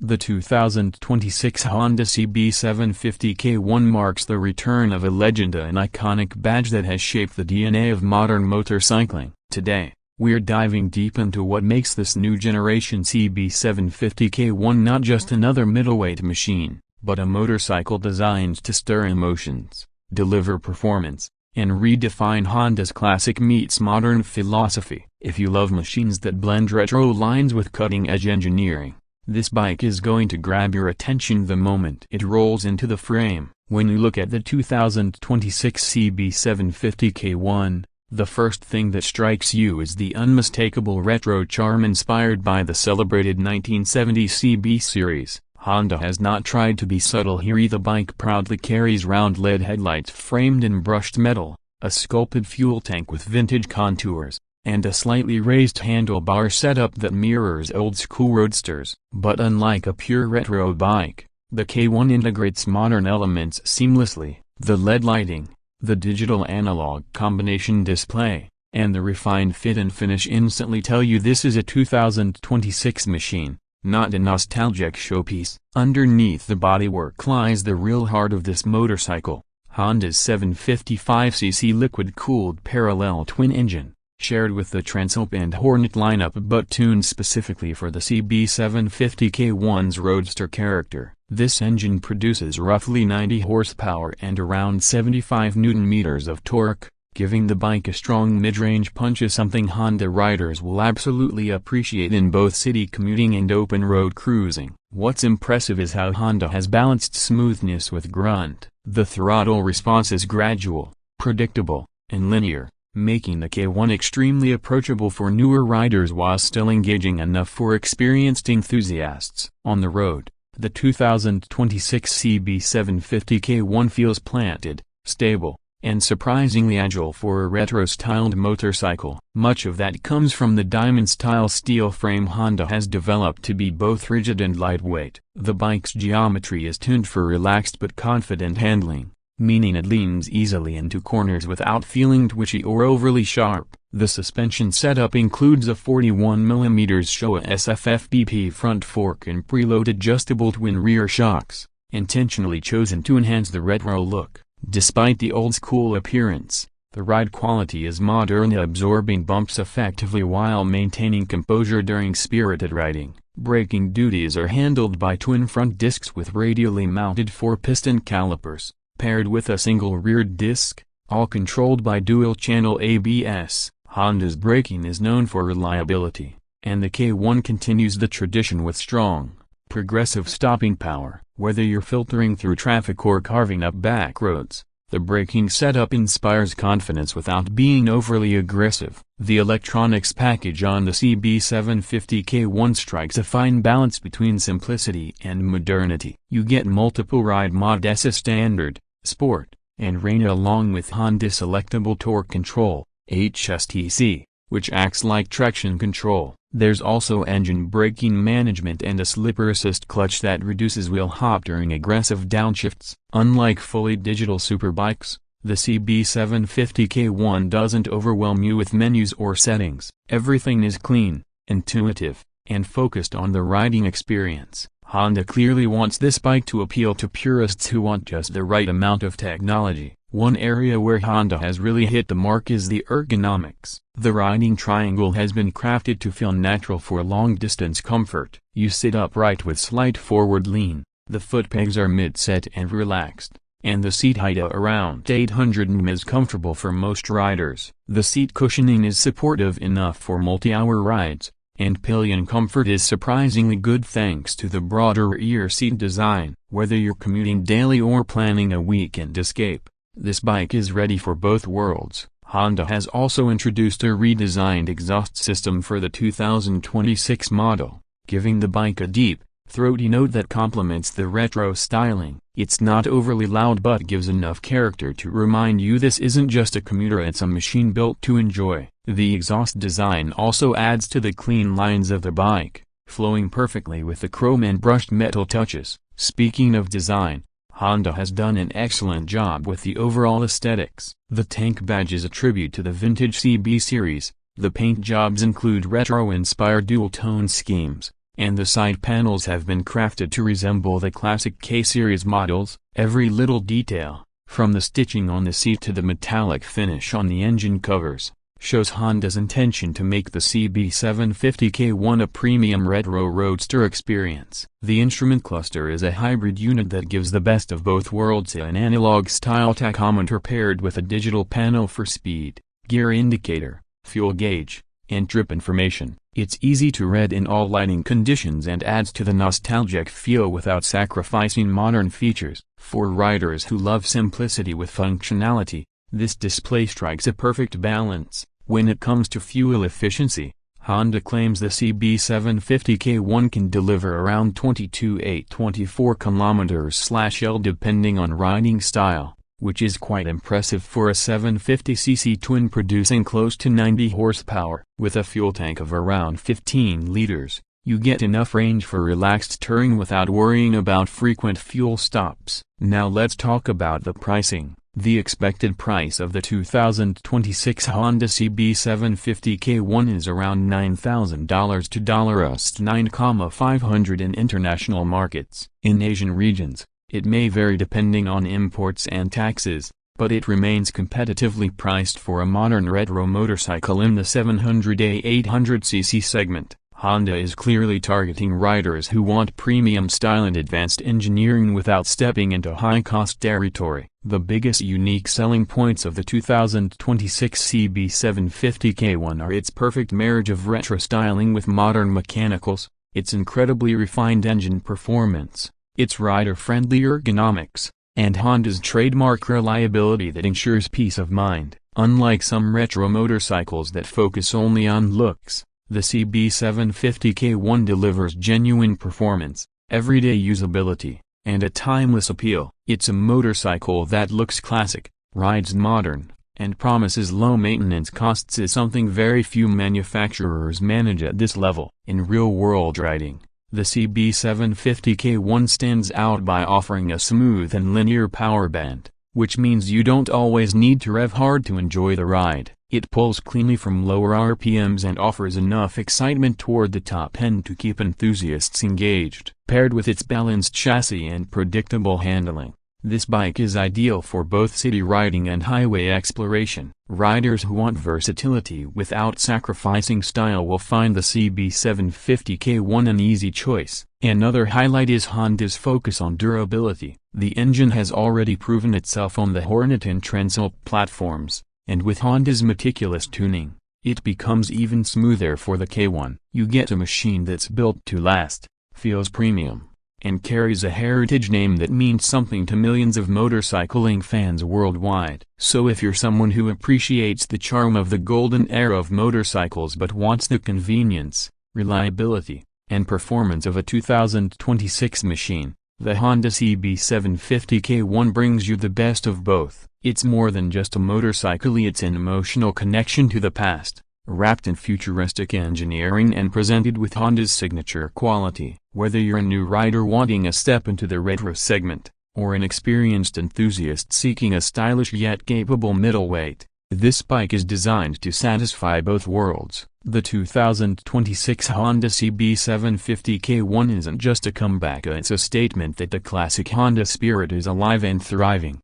The 2026 Honda CB750 K1 marks the return of a legend, an iconic badge that has shaped the DNA of modern motorcycling. Today, we're diving deep into what makes this new generation CB750 K1 not just another middleweight machine, but a motorcycle designed to stir emotions, deliver performance, and redefine Honda's classic meets modern philosophy. If you love machines that blend retro lines with cutting-edge engineering, this bike is going to grab your attention the moment it rolls into the frame. When you look at the 2026 CB750 K1, the first thing that strikes you is the unmistakable retro charm inspired by the celebrated 1970 CB series. Honda has not tried to be subtle here. The bike proudly carries round LED headlights framed in brushed metal, a sculpted fuel tank with vintage contours, and a slightly raised handlebar setup that mirrors old-school roadsters. But unlike a pure retro bike, the K1 integrates modern elements seamlessly. The LED lighting, the digital-analog combination display, and the refined fit and finish instantly tell you this is a 2026 machine, not a nostalgic showpiece. Underneath the bodywork lies the real heart of this motorcycle, Honda's 755cc liquid-cooled parallel twin engine, shared with the Transalp and Hornet lineup but tuned specifically for the CB750 K1's roadster character. This engine produces roughly 90 horsepower and around 75 Nm of torque, giving the bike a strong mid-range punch, something Honda riders will absolutely appreciate in both city commuting and open-road cruising. What's impressive is how Honda has balanced smoothness with grunt. The throttle response is gradual, predictable, and linear, making the K1 extremely approachable for newer riders while still engaging enough for experienced enthusiasts. On the road, the 2026 CB750 K1 feels planted, stable, and surprisingly agile for a retro-styled motorcycle. Much of that comes from the diamond-style steel frame Honda has developed to be both rigid and lightweight. The bike's geometry is tuned for relaxed but confident handling, meaning it leans easily into corners without feeling twitchy or overly sharp. The suspension setup includes a 41mm Showa SFFBP front fork and preload adjustable twin rear shocks, intentionally chosen to enhance the retro look. Despite the old-school appearance, the ride quality is modern, absorbing bumps effectively while maintaining composure during spirited riding. Braking duties are handled by twin front discs with radially mounted 4-piston calipers, paired with a single rear disc, all controlled by dual-channel ABS. Honda's braking is known for reliability, and the K1 continues the tradition with strong, progressive stopping power. Whether you're filtering through traffic or carving up back roads, the braking setup inspires confidence without being overly aggressive. The electronics package on the CB750 K1 strikes a fine balance between simplicity and modernity. You get multiple ride modes: Standard, Sport, and Rain, along with Honda Selectable Torque Control, HSTC, which acts like traction control. There's also engine braking management and a slipper assist clutch that reduces wheel hop during aggressive downshifts. Unlike fully digital superbikes, the CB750 K1 doesn't overwhelm you with menus or settings. Everything is clean, intuitive, and focused on the riding experience. Honda clearly wants this bike to appeal to purists who want just the right amount of technology. One area where Honda has really hit the mark is the ergonomics. The riding triangle has been crafted to feel natural for long-distance comfort. You sit upright with slight forward lean, the foot pegs are mid-set and relaxed, and the seat height around 800 mm is comfortable for most riders. The seat cushioning is supportive enough for multi-hour rides, and pillion comfort is surprisingly good thanks to the broader rear seat design. Whether you're commuting daily or planning a weekend escape, this bike is ready for both worlds. Honda has also introduced a redesigned exhaust system for the 2026 model, giving the bike a deep, throaty note that complements the retro styling. It's not overly loud but gives enough character to remind you this isn't just a commuter, it's a machine built to enjoy. The exhaust design also adds to the clean lines of the bike, flowing perfectly with the chrome and brushed metal touches. Speaking of design, Honda has done an excellent job with the overall aesthetics. The tank badge is a tribute to the vintage CB series. The paint jobs include retro-inspired dual-tone schemes, and the side panels have been crafted to resemble the classic K-series models. Every little detail, from the stitching on the seat to the metallic finish on the engine covers, shows Honda's intention to make the CB750 K1 a premium retro roadster experience. The instrument cluster is a hybrid unit that gives the best of both worlds: an analog-style tachometer paired with a digital panel for speed, gear indicator, fuel gauge, and trip information. It's easy to read in all lighting conditions and adds to the nostalgic feel without sacrificing modern features. For riders who love simplicity with functionality, this display strikes a perfect balance. When it comes to fuel efficiency, Honda claims the CB750 K1 can deliver around 22.824 km/L depending on riding style, which is quite impressive for a 750cc twin producing close to 90 horsepower. With a fuel tank of around 15 liters, you get enough range for relaxed touring without worrying about frequent fuel stops. Now let's talk about the pricing. The expected price of the 2026 Honda CB750 K1 is around $9,000 to $9,500 in international markets. In Asian regions, it may vary depending on imports and taxes, but it remains competitively priced for a modern retro motorcycle in the 700-800cc segment. Honda is clearly targeting riders who want premium style and advanced engineering without stepping into high-cost territory. The biggest unique selling points of the 2026 CB750 K1 are its perfect marriage of retro styling with modern mechanicals, its incredibly refined engine performance, its rider-friendly ergonomics, and Honda's trademark reliability that ensures peace of mind. Unlike some retro motorcycles that focus only on looks, the CB750 K1 delivers genuine performance, everyday usability, and a timeless appeal. It's a motorcycle that looks classic, rides modern, and promises low maintenance costs, is something very few manufacturers manage at this level. In real-world riding, the CB750 K1 stands out by offering a smooth and linear power band, which means you don't always need to rev hard to enjoy the ride. It pulls cleanly from lower RPMs and offers enough excitement toward the top end to keep enthusiasts engaged. Paired with its balanced chassis and predictable handling, this bike is ideal for both city riding and highway exploration. Riders who want versatility without sacrificing style will find the CB750 K1 an easy choice. Another highlight is Honda's focus on durability. The engine has already proven itself on the Hornet and Transalp platforms, and with Honda's meticulous tuning, it becomes even smoother for the K1. You get a machine that's built to last, feels premium, and carries a heritage name that means something to millions of motorcycling fans worldwide. So if you're someone who appreciates the charm of the golden era of motorcycles but wants the convenience, reliability, and performance of a 2026 machine, the Honda CB750 K1 brings you the best of both. It's more than just a motorcycle, it's an emotional connection to the past, wrapped in futuristic engineering and presented with Honda's signature quality. Whether you're a new rider wanting a step into the retro segment, or an experienced enthusiast seeking a stylish yet capable middleweight, this bike is designed to satisfy both worlds. The 2026 Honda CB750 K1 isn't just a comeback, it's a statement that the classic Honda spirit is alive and thriving.